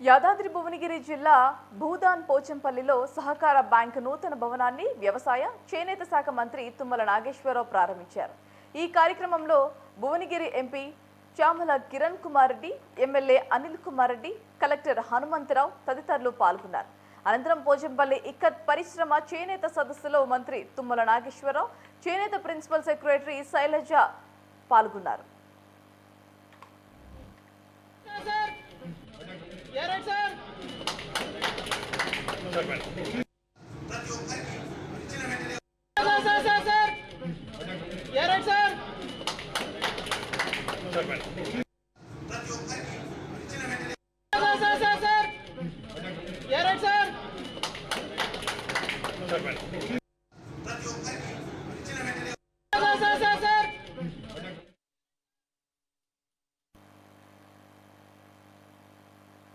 యాదాద్రి భువనగిరి జిల్లా భూదాన్ పోచంపల్లిలో సహకార బ్యాంకు నూతన భవనాన్ని వ్యవసాయ చేనేత శాఖ మంత్రి తుమ్మల నాగేశ్వరరావు ప్రారంభించారు. ఈ కార్యక్రమంలో Bhuvanagiri MP Chamala Kiran Kumar Reddy, MLA Anil Kumar Reddy, collector Hanumantharao తదితరులు పాల్గొన్నారు. అనంతరం పోచంపల్లి ఇక్కత్ పరిశ్రమ చేనేత సదస్సులో మంత్రి తుమ్మల నాగేశ్వరరావు, చేనేత ప్రిన్సిపల్ సెక్రటరీ శైలజ పాల్గొన్నారు. Sir.